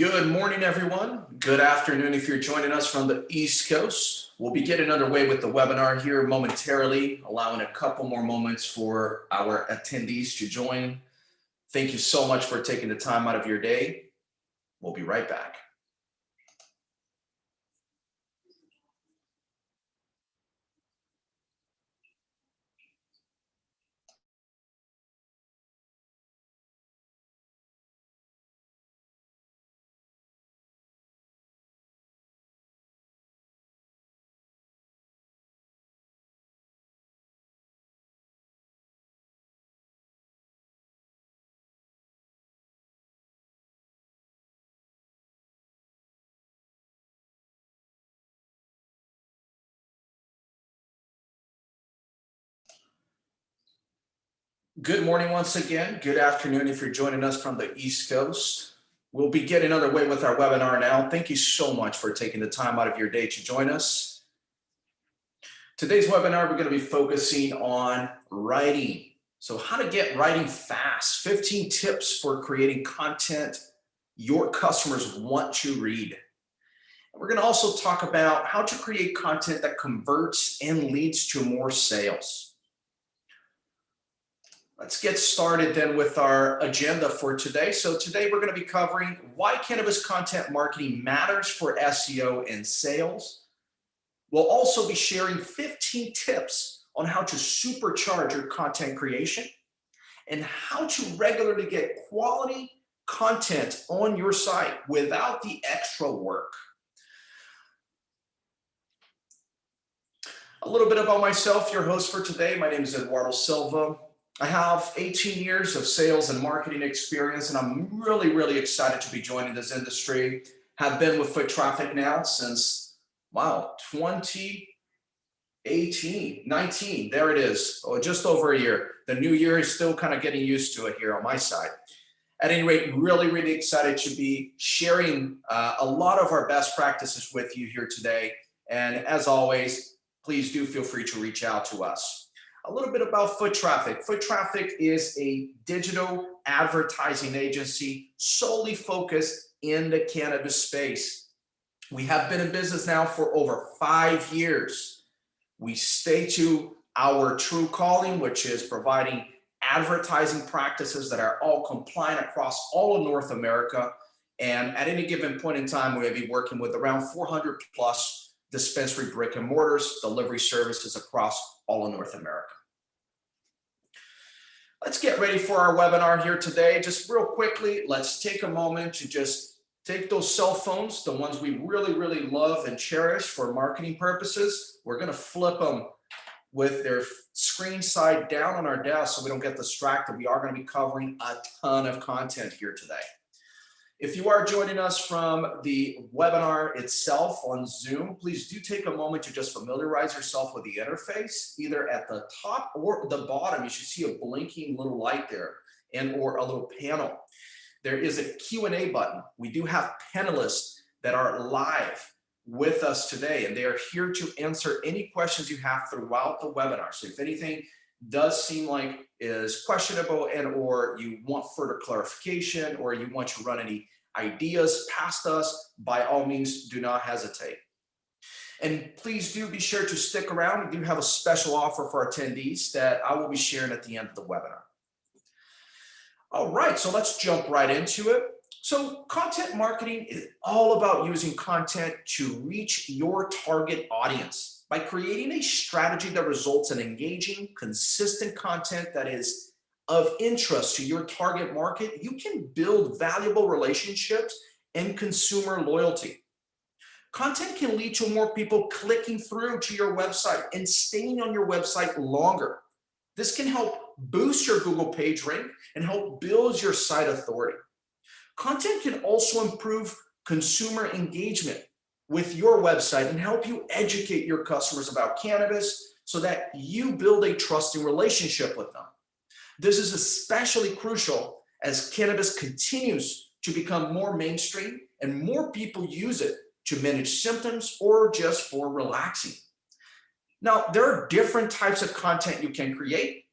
Good morning, everyone. Good afternoon if you're joining us from the East Coast. We'll be getting underway with the webinar here momentarily, allowing a couple more moments for our attendees to join. Thank you so much for taking the time out of your day. We'll be right back. Good morning once again. Good afternoon if you're joining us from the East Coast. We'll be getting underway with our webinar now. Thank you so much for taking the time out of your day to join us. Today's webinar, we're going to be focusing on writing. So how to get writing fast, 15 tips for creating content your customers want to read. We're going to also talk about how to create content that converts and leads to more sales. Let's get started then with our agenda for today. So today we're going to be covering why cannabis content marketing matters for SEO and sales. We'll also be sharing 15 tips on how to supercharge your content creation and how to regularly get quality content on your site without the extra work. A little bit about myself, your host for today. My name is Eduardo Silva. I have 18 years of sales and marketing experience, and I'm really excited to be joining this industry. Have been with Foot Traffic now since, wow, 19, there it is. Oh, just over a year. The new year is still kind of getting used to it here on my side. At any rate, really excited to be sharing a lot of our best practices with you here today. And as always, please do feel free to reach out to us. A little bit about Foot Traffic. Foot Traffic is a digital advertising agency solely focused in the cannabis space. We have been in business now for over 5 years. We stay to our true calling, which is providing advertising practices that are all compliant across all of North America. And at any given point in time, we'll be working with around 400 plus dispensary brick and mortars, delivery services across all of North America. Let's get ready for our webinar here today. Just real quickly, let's take a moment to just take those cell phones, the ones we really love and cherish for marketing purposes. We're going to flip them with their screen side down on our desk so we don't get distracted. We are going to be covering a ton of content here today. If you are joining us from the webinar itself on Zoom, please do take a moment to just familiarize yourself with the interface. Either at the top or the bottom, you should see a blinking little light there and or a little panel. There is a Q&A button. We do have panelists that are live with us today, and they are here to answer any questions you have throughout the webinar. So if anything does seem like is questionable and or you want further clarification or you want to run any ideas past us, by all means, do not hesitate. And please do be sure to stick around. We do have a special offer for attendees that I will be sharing at the end of the webinar. All right, so let's jump right into it. So content marketing is all about using content to reach your target audience. By creating a strategy that results in engaging, consistent content that is of interest to your target market, you can build valuable relationships and consumer loyalty. Content can lead to more people clicking through to your website and staying on your website longer. This can help boost your Google page rank and help build your site authority. Content can also improve consumer engagement with your website and help you educate your customers about cannabis so that you build a trusting relationship with them. This is especially crucial as cannabis continues to become more mainstream and more people use it to manage symptoms or just for relaxing. Now, there are different types of content you can create,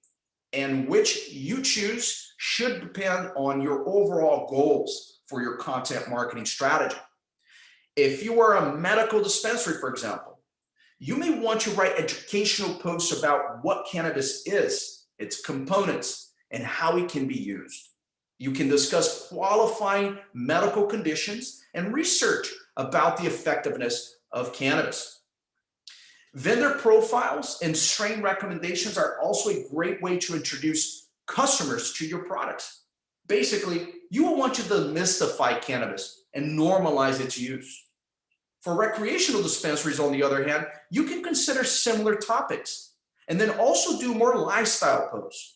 and which you choose should depend on your overall goals. for your content marketing strategy. If you are a medical dispensary, for example, you may want to write educational posts about what cannabis is, its components, and how it can be used. You can discuss qualifying medical conditions and research about the effectiveness of cannabis. Vendor profiles and strain recommendations are also a great way to introduce customers to your products. Basically, you will want to demystify cannabis and normalize its use. For recreational dispensaries, on the other hand, you can consider similar topics and then also do more lifestyle posts.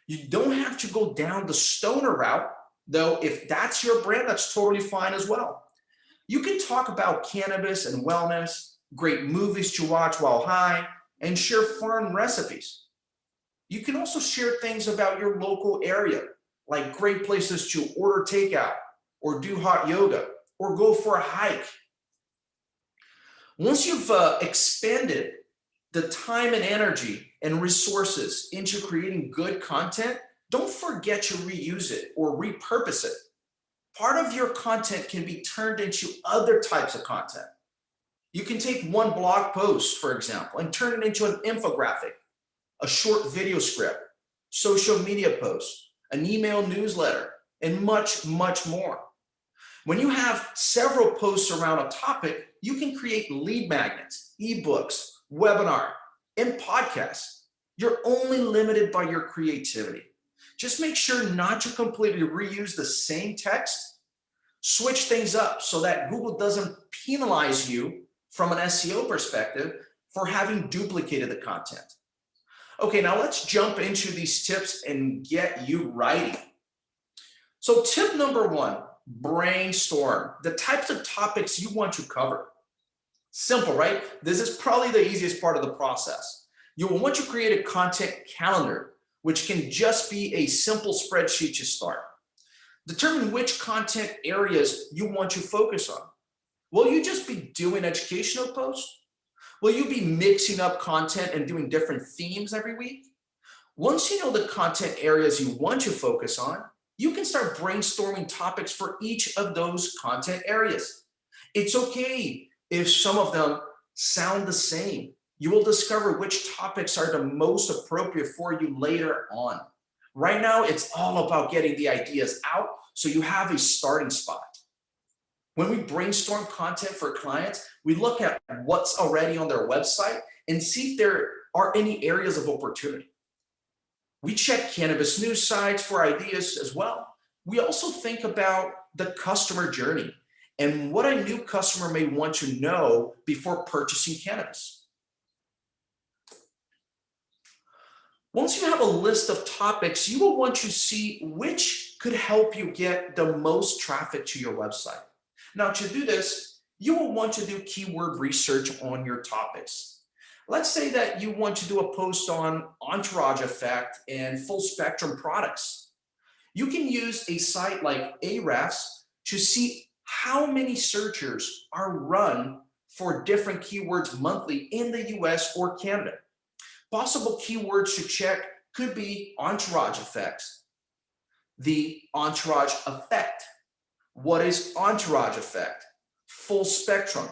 You don't have to go down the stoner route, though if that's your brand, that's totally fine as well. You can talk about cannabis and wellness, great movies to watch while high, and share fun recipes. You can also share things about your local area, like great places to order takeout, or do hot yoga, or go for a hike. Once you've expended the time and energy and resources into creating good content, don't forget to reuse it or repurpose it. Part of your content can be turned into other types of content. You can take one blog post, for example, and turn it into an infographic, a short video script, social media post, an email newsletter, and much, much more. When you have several posts around a topic, you can create lead magnets, ebooks, webinar, and podcasts. You're only limited by your creativity. Just make sure not to completely reuse the same text. Switch things up so that Google doesn't penalize you from an SEO perspective for having duplicated the content. Okay, now let's jump into these tips and get you writing. So tip number one, brainstorm the types of topics you want to cover. Simple, right? This is probably the easiest part of the process. You will want to create a content calendar, which can just be a simple spreadsheet to start. Determine which content areas you want to focus on. Will you just be doing educational posts? Will you be mixing up content and doing different themes every week? Once you know the content areas you want to focus on, you can start brainstorming topics for each of those content areas. It's okay if some of them sound the same. You will discover which topics are the most appropriate for you later on. Right now, it's all about getting the ideas out so you have a starting spot. When we brainstorm content for clients, we look at what's already on their website and see if there are any areas of opportunity. We check cannabis news sites for ideas as well. We also think about the customer journey and what a new customer may want to know before purchasing cannabis. Once you have a list of topics, you will want to see which could help you get the most traffic to your website. Now, to do this, you will want to do keyword research on your topics. Let's say that you want to do a post on entourage effect and full spectrum products. You can use a site like Ahrefs to see how many searches are run for different keywords monthly in the US or Canada. Possible keywords to check could be entourage effects, the entourage effect. What is entourage effect? Full spectrum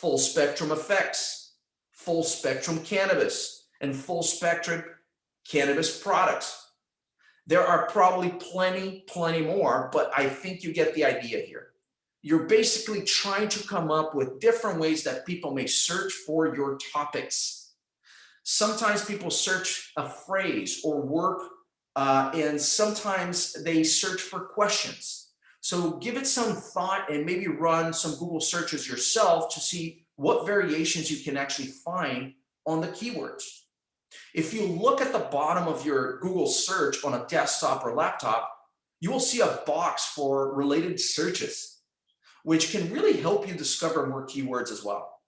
effects, full spectrum cannabis, and full spectrum cannabis products. There are probably plenty more, but I think you get the idea here. You're basically trying to come up with different ways that people may search for your topics. Sometimes people search a phrase or word, and sometimes they search for questions. So give it some thought and maybe run some Google searches yourself to see what variations you can actually find on the keywords. If you look at the bottom of your Google search on a desktop or laptop, you will see a box for related searches, which can really help you discover more keywords as well.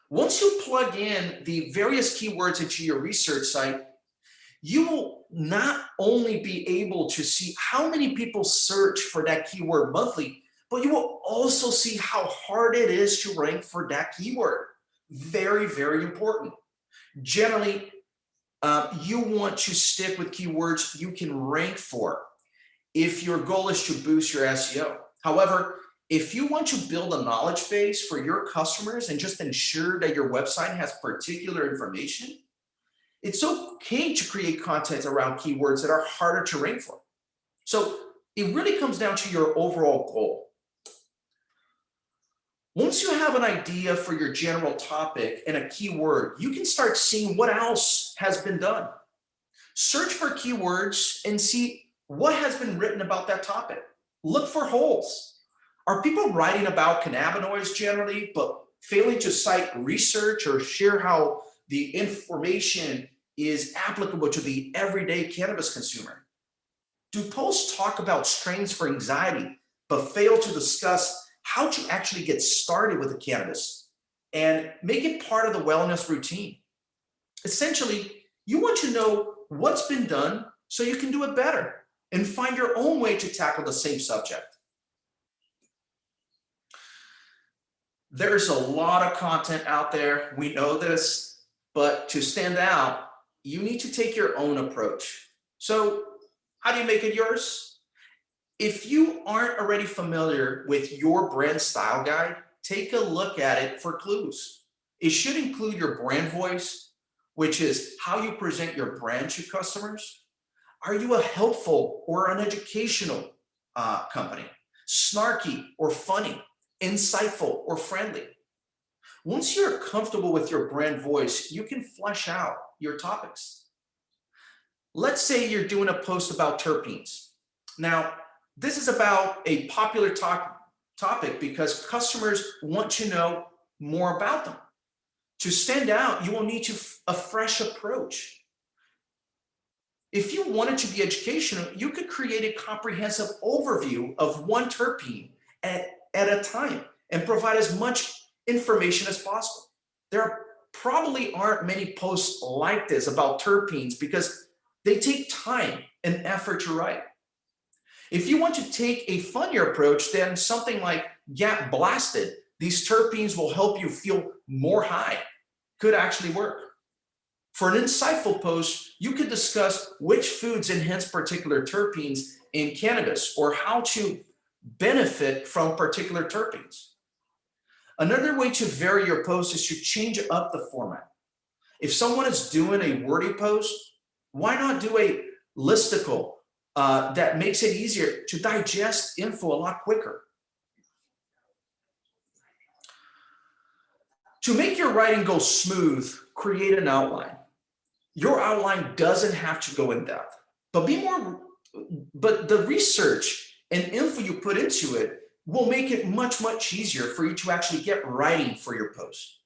Once you plug in the various keywords into your research site, you will not only be able to see how many people search for that keyword monthly, but you will also see how hard it is to rank for that keyword. Very, very important. Generally, you want to stick with keywords you can rank for. if your goal is to boost your SEO. However, if you want to build a knowledge base for your customers and just ensure that your website has particular information, it's okay to create content around keywords that are harder to rank for. So it really comes down to your overall goal. Once you have an idea for your general topic and a keyword, you can start seeing what else has been done. Search for keywords and see what has been written about that topic. Look for holes. Are people writing about cannabinoids generally, but failing to cite research or share how the information is applicable to the everyday cannabis consumer? Do posts talk about strains for anxiety, but fail to discuss how to actually get started with the cannabis and make it part of the wellness routine? Essentially, you want to know what's been done so you can do it better and find your own way to tackle the same subject. There's a lot of content out there, we know this, but to stand out, you need to take your own approach. So how do you make it yours? If you aren't already familiar with your brand style guide, take a look at it for clues. It should include your brand voice, which is how you present your brand to customers. Are you a helpful or an educational company? Snarky or funny? Insightful or friendly? Once you're comfortable with your brand voice, you can flesh out your topics. Let's say you're doing a post about terpenes. Now, this is about a popular topic because customers want to know more about them. To stand out, you will need a fresh approach. If you wanted to be educational, you could create a comprehensive overview of one terpene at a time and provide as much information as possible. There probably aren't many posts like this about terpenes because they take time and effort to write. If you want to take a funnier approach, then something like "Get Blasted, these terpenes will help you feel more high" could actually work. For an insightful post, you could discuss which foods enhance particular terpenes in cannabis or how to benefit from particular terpenes. Another way to vary your post is to change up the format. If someone is doing a wordy post, why not do a listicle that makes it easier to digest info a lot quicker? To make your writing go smooth, create an outline. Your outline doesn't have to go in depth, but the research and info you put into it will make it much, much easier for you to actually get writing for your post.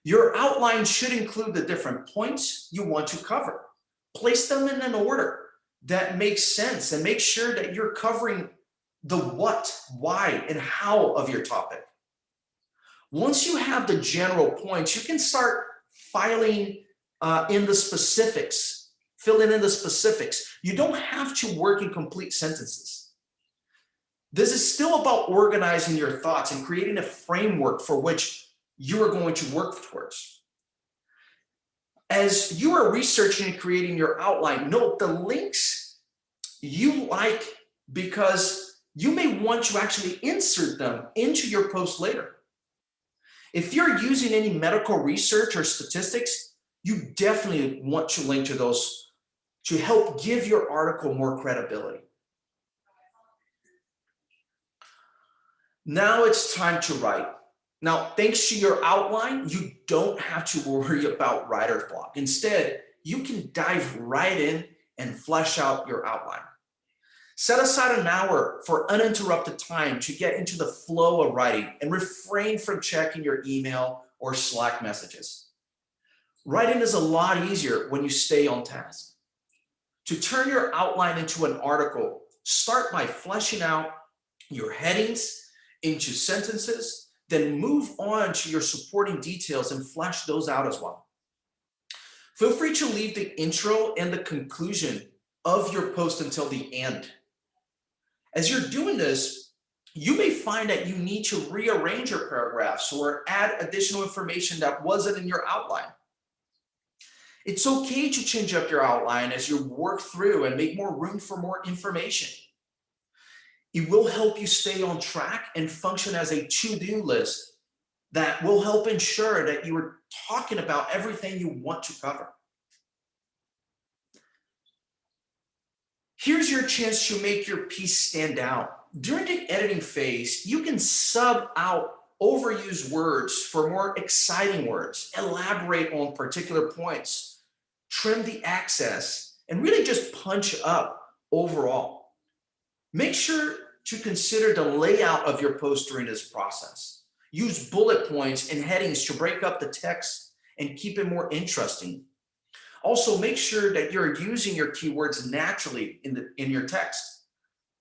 Your outline should include the different points you want to cover. Place them in an order that makes sense and make sure that you're covering the what, why, and how of your topic. Once you have the general points, you can start filling in the specifics, filling in the specifics. You don't have to work in complete sentences. This is still about organizing your thoughts and creating a framework for which you are going to work towards. As you are researching and creating your outline, note the links you like because you may want to actually insert them into your post later. If you're using any medical research or statistics, you definitely want to link to those to help give your article more credibility. Now it's time to write. Now, thanks to your outline, you don't have to worry about writer's block. Instead, you can dive right in and flesh out your outline. Set aside an hour for uninterrupted time to get into the flow of writing and refrain from checking your email or Slack messages. Writing is a lot easier when you stay on task. To turn your outline into an article, start by fleshing out your headings into sentences, then move on to your supporting details and flesh those out as well. Feel free to leave the intro and the conclusion of your post until the end. As you're doing this, you may find that you need to rearrange your paragraphs or add additional information that wasn't in your outline. It's okay to change up your outline as you work through and make more room for more information. It will help you stay on track and function as a to-do list that will help ensure that you are talking about everything you want to cover. Here's your chance to make your piece stand out. During the editing phase, you can sub out overused words for more exciting words, elaborate on particular points, trim the excess, and really just punch up overall. Make sure to consider the layout of your post during this process. Use bullet points and headings to break up the text and keep it more interesting. Also, make sure that you're using your keywords naturally in your text.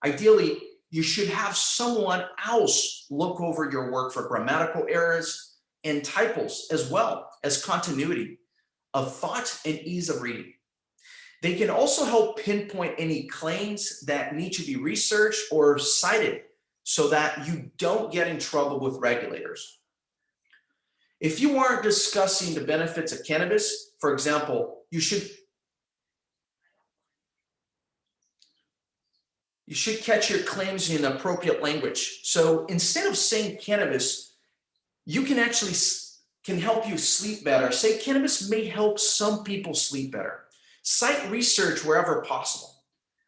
Ideally, you should have someone else look over your work for grammatical errors and typos, as well as continuity of thought and ease of reading. They can also help pinpoint any claims that need to be researched or cited so that you don't get in trouble with regulators. If you aren't discussing the benefits of cannabis, for example, you should catch your claims in appropriate language. So instead of saying cannabis, you can help you sleep better. Say cannabis may help some people sleep better. Cite research wherever possible,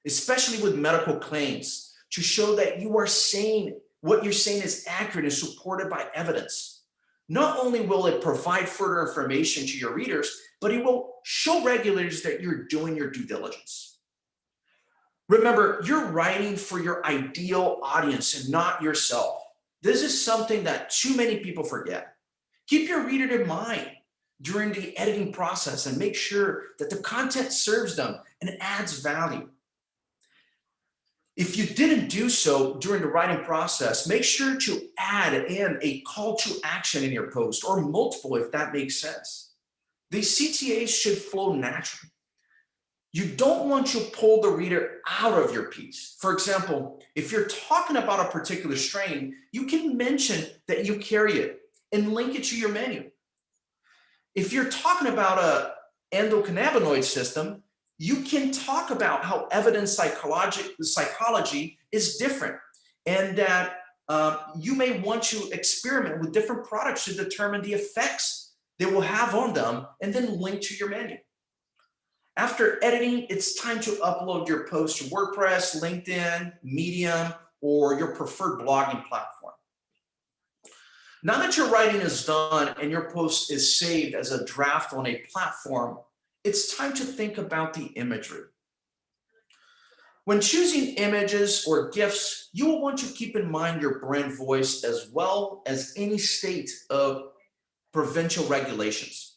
especially with medical claims, to show that you are saying what you're saying is accurate and supported by evidence. Not only will it provide further information to your readers, but it will show regulators that you're doing your due diligence. Remember, you're writing for your ideal audience and not yourself. This is something that too many people forget. Keep your reader in mind during the editing process and make sure that the content serves them and adds value. If you didn't do so during the writing process, make sure to add in a call to action in your post, or multiple if that makes sense. These CTAs should flow naturally. You don't want to pull the reader out of your piece. For example, if you're talking about a particular strain, you can mention that you carry it and link it to your menu. If you're talking about an endocannabinoid system, you can talk about how evidence psychology is different, and that you may want to experiment with different products to determine the effects they will have on them, and then link to your menu. After editing, it's time to upload your post to WordPress, LinkedIn, Medium, or your preferred blogging platform. Now that your writing is done and your post is saved as a draft on a platform, it's time to think about the imagery. When choosing images or GIFs, you will want to keep in mind your brand voice as well as any state of provincial regulations.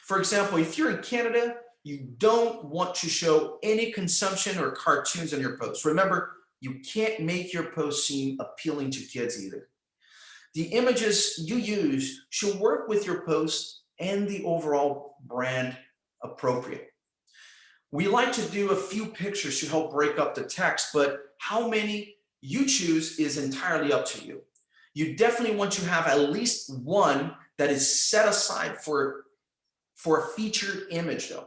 For example, if you're in Canada, you don't want to show any consumption or cartoons in your post. Remember, you can't make your post seem appealing to kids either. The images you use should work with your post and the overall brand appropriate. We like to do a few pictures to help break up the text, but how many you choose is entirely up to you. You definitely want to have at least one that is set aside for a featured image though.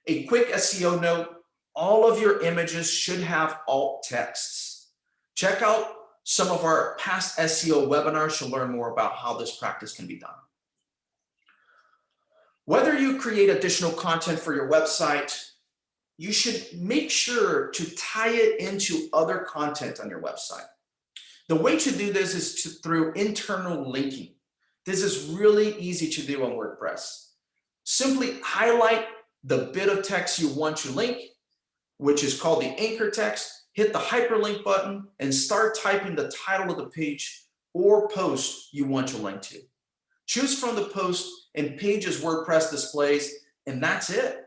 A quick SEO note, all of your images should have alt texts. Check out some of our past SEO webinars to learn more about how this practice can be done. Whether you create additional content for your website, you should make sure to tie it into other content on your website. The way to do this is through internal linking. This is really easy to do on WordPress. Simply highlight the bit of text you want to link, which is called the anchor text, hit the hyperlink button, and start typing the title of the page or post you want to link to. Choose from the post and pages WordPress displays, and that's it.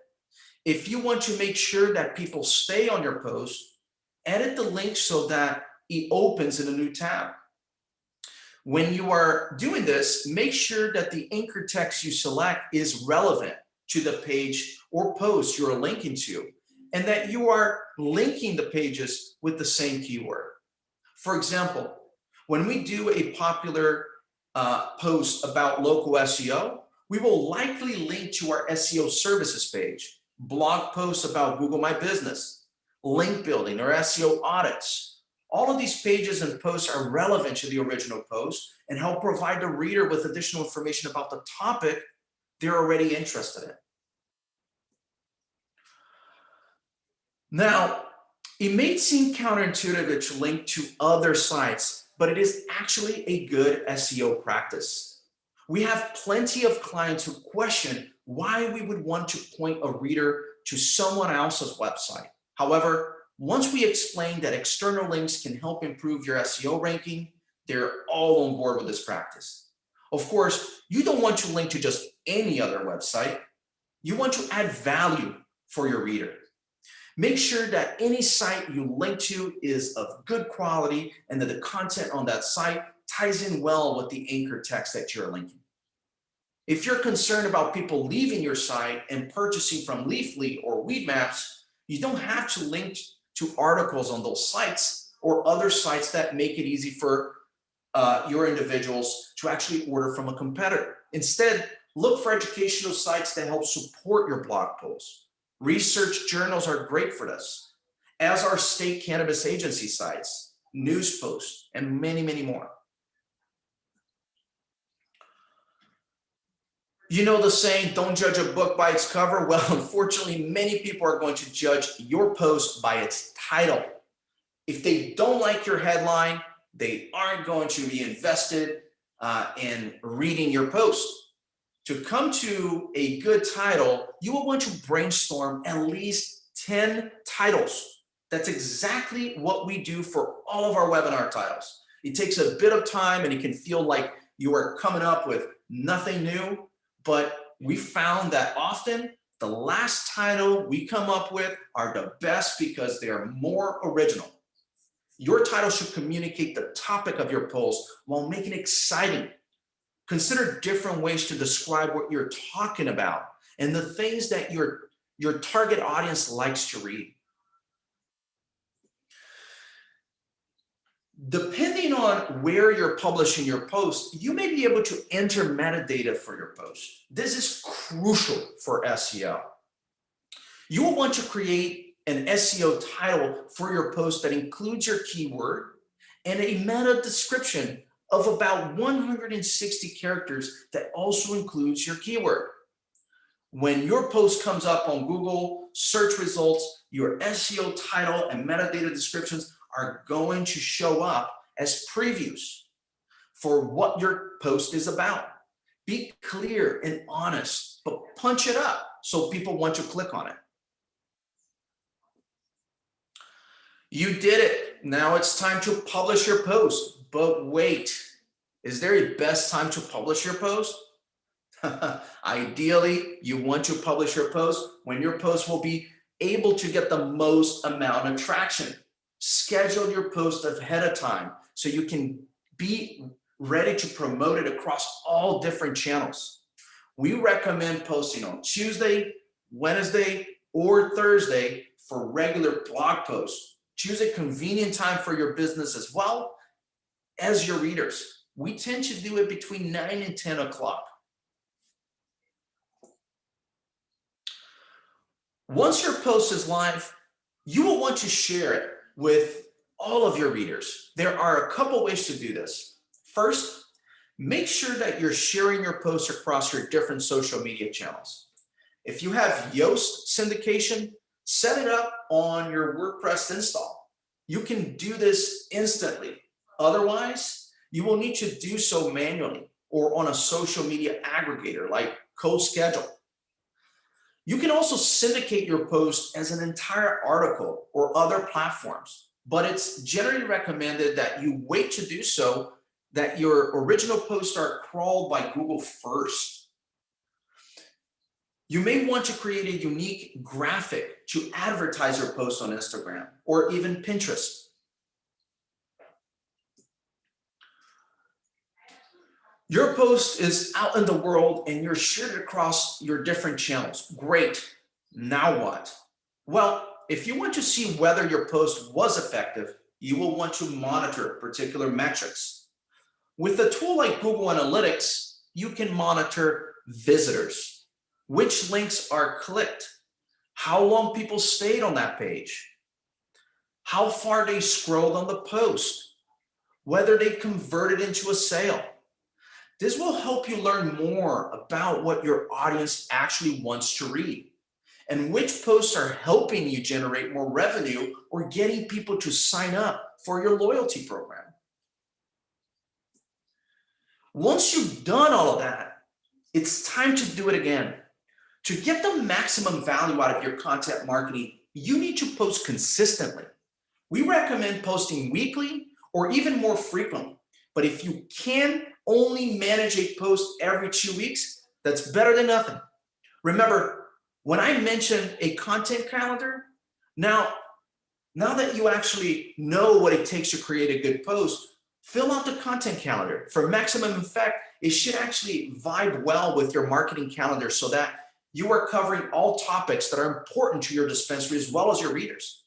If you want to make sure that people stay on your post, edit the link so that it opens in a new tab. When you are doing this, make sure that the anchor text you select is relevant to the page or post you're linking to, and that you are linking the pages with the same keyword. For example, when we do a popular post about local SEO, We will likely link to our SEO services page, blog posts about Google My Business, link building or SEO audits. All of these pages and posts are relevant to the original post and help provide the reader with additional information about the topic they're already interested in. Now, it may seem counterintuitive to link to other sites, but it is actually a good SEO practice. We have plenty of clients who question why we would want to point a reader to someone else's website. However, once we explain that external links can help improve your SEO ranking, they're all on board with this practice. Of course, you don't want to link to just any other website. You want to add value for your reader. Make sure that any site you link to is of good quality and that the content on that site ties in well with the anchor text that you're linking. If you're concerned about people leaving your site and purchasing from Leafly or Weedmaps, you don't have to link to articles on those sites or other sites that make it easy for your individuals to actually order from a competitor. Instead, look for educational sites that help support your blog posts. Research journals are great for this, as are state cannabis agency sites, news posts, and many, many more. You know the saying, don't judge a book by its cover? Well, unfortunately, many people are going to judge your post by its title. If they don't like your headline, they aren't going to be invested in reading your post. To come to a good title, you will want to brainstorm at least 10 titles. That's exactly what we do for all of our webinar titles. It takes a bit of time and it can feel like you are coming up with nothing new, but we found that often the last title we come up with are the best because they are more original. Your title should communicate the topic of your post while making it exciting. Consider different ways to describe what you're talking about and the things that your target audience likes to read. Depending on where you're publishing your post, you may be able to enter metadata for your post. This is crucial for SEO. You will want to create an SEO title for your post that includes your keyword and a meta description of about 160 characters that also includes your keyword. When your post comes up on Google search results, your SEO title and metadata descriptions are going to show up as previews for what your post is about. Be clear and honest, but punch it up so people want to click on it. You did it. Now it's time to publish your post. But wait, is there a best time to publish your post? Ideally, you want to publish your post when your post will be able to get the most amount of traction. Schedule your post ahead of time so you can be ready to promote it across all different channels. We recommend posting on Tuesday, Wednesday, or Thursday for regular blog posts. Choose a convenient time for your business as well as your readers. We tend to do it between 9 and 10 o'clock. Once your post is live, you will want to share it with all of your readers. There are a couple ways to do this. First, make sure that you're sharing your posts across your different social media channels. If you have Yoast syndication, set it up on your WordPress install. You can do this instantly. Otherwise, you will need to do so manually or on a social media aggregator like CoSchedule. You can also syndicate your post as an entire article or other platforms, but it's generally recommended that you wait to do so, that your original posts are crawled by Google first. You may want to create a unique graphic to advertise your post on Instagram or even Pinterest. Your post is out in the world and you're shared across your different channels. Great. Now what? Well, if you want to see whether your post was effective, you will want to monitor particular metrics. With a tool like Google Analytics, you can monitor visitors, which links are clicked, how long people stayed on that page, how far they scrolled on the post, whether they converted into a sale. This will help you learn more about what your audience actually wants to read and which posts are helping you generate more revenue or getting people to sign up for your loyalty program. Once you've done all of that, it's time to do it again. To get the maximum value out of your content marketing, you need to post consistently. We recommend posting weekly or even more frequently. But if you can only manage a post every 2 weeks, that's better than nothing. Remember, when I mentioned a content calendar, now that you actually know what it takes to create a good post, fill out the content calendar. For maximum effect, it should actually vibe well with your marketing calendar so that you are covering all topics that are important to your dispensary as well as your readers.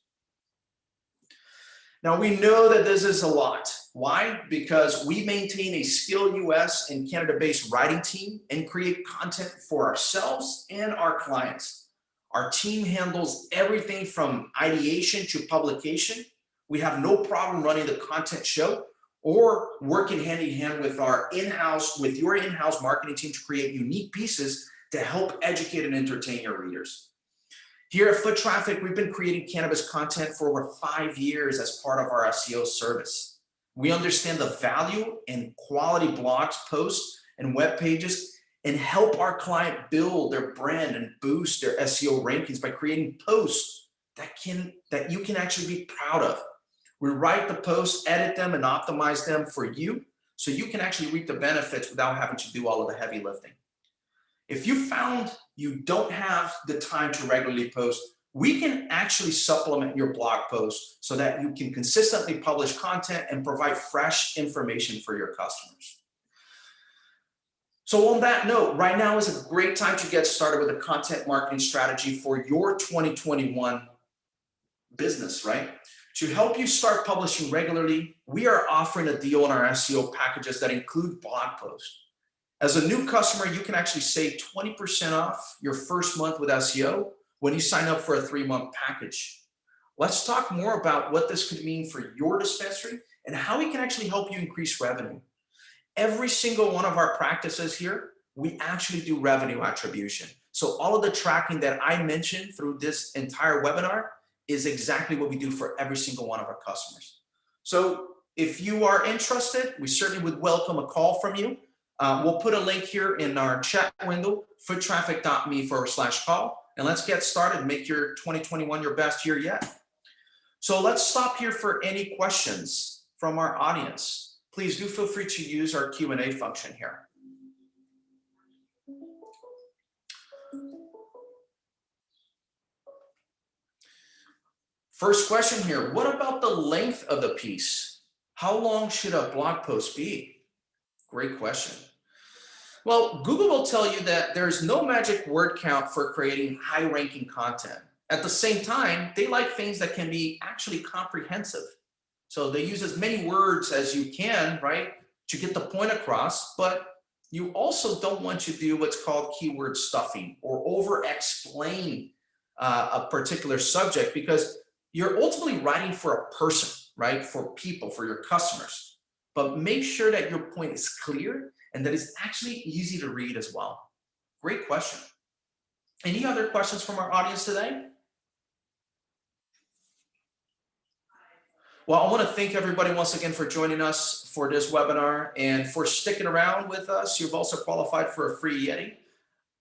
Now, we know that this is a lot. Why? Because we maintain a skilled US and Canada-based writing team and create content for ourselves and our clients. Our team handles everything from ideation to publication. We have no problem running the content show or working hand in hand with your in-house marketing team to create unique pieces to help educate and entertain your readers. Here at Foot Traffic, we've been creating cannabis content for over 5 years as part of our SEO service. We understand the value in quality blogs, posts, and web pages, and help our client build their brand and boost their SEO rankings by creating posts that you can actually be proud of. We write the posts, edit them, and optimize them for you so you can actually reap the benefits without having to do all of the heavy lifting. If you found you don't have the time to regularly post, we can actually supplement your blog posts so that you can consistently publish content and provide fresh information for your customers. So on that note, right now is a great time to get started with a content marketing strategy for your 2021 business, right? To help you start publishing regularly, we are offering a deal on our SEO packages that include blog posts. As a new customer, you can actually save 20% off your first month with SEO when you sign up for a 3-month package. Let's talk more about what this could mean for your dispensary and how we can actually help you increase revenue. Every single one of our practices here, we actually do revenue attribution. So all of the tracking that I mentioned through this entire webinar is exactly what we do for every single one of our customers. So if you are interested, we certainly would welcome a call from you. We'll put a link here in our chat window, foottraffic.me/call, and let's get started. Make your 2021 your best year yet. So let's stop here for any questions from our audience. Please do feel free to use our Q&A function here. First question here, what about the length of the piece? How long should a blog post be? Great question. Well, Google will tell you that there's no magic word count for creating high-ranking content. At the same time, they like things that can be actually comprehensive. So they use as many words as you can, right, to get the point across, but you also don't want to do what's called keyword stuffing or over-explain a particular subject because you're ultimately writing for a person, right, for people, for your customers. But make sure that your point is clear and that it's actually easy to read as well. Great question. Any other questions from our audience today? Well, I want to thank everybody once again for joining us for this webinar and for sticking around with us. You've also qualified for a free Yeti.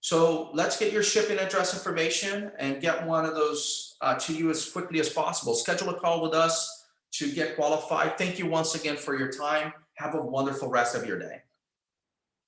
So let's get your shipping address information and get one of those to you as quickly as possible. Schedule a call with us to get qualified. Thank you once again for your time. Have a wonderful rest of your day.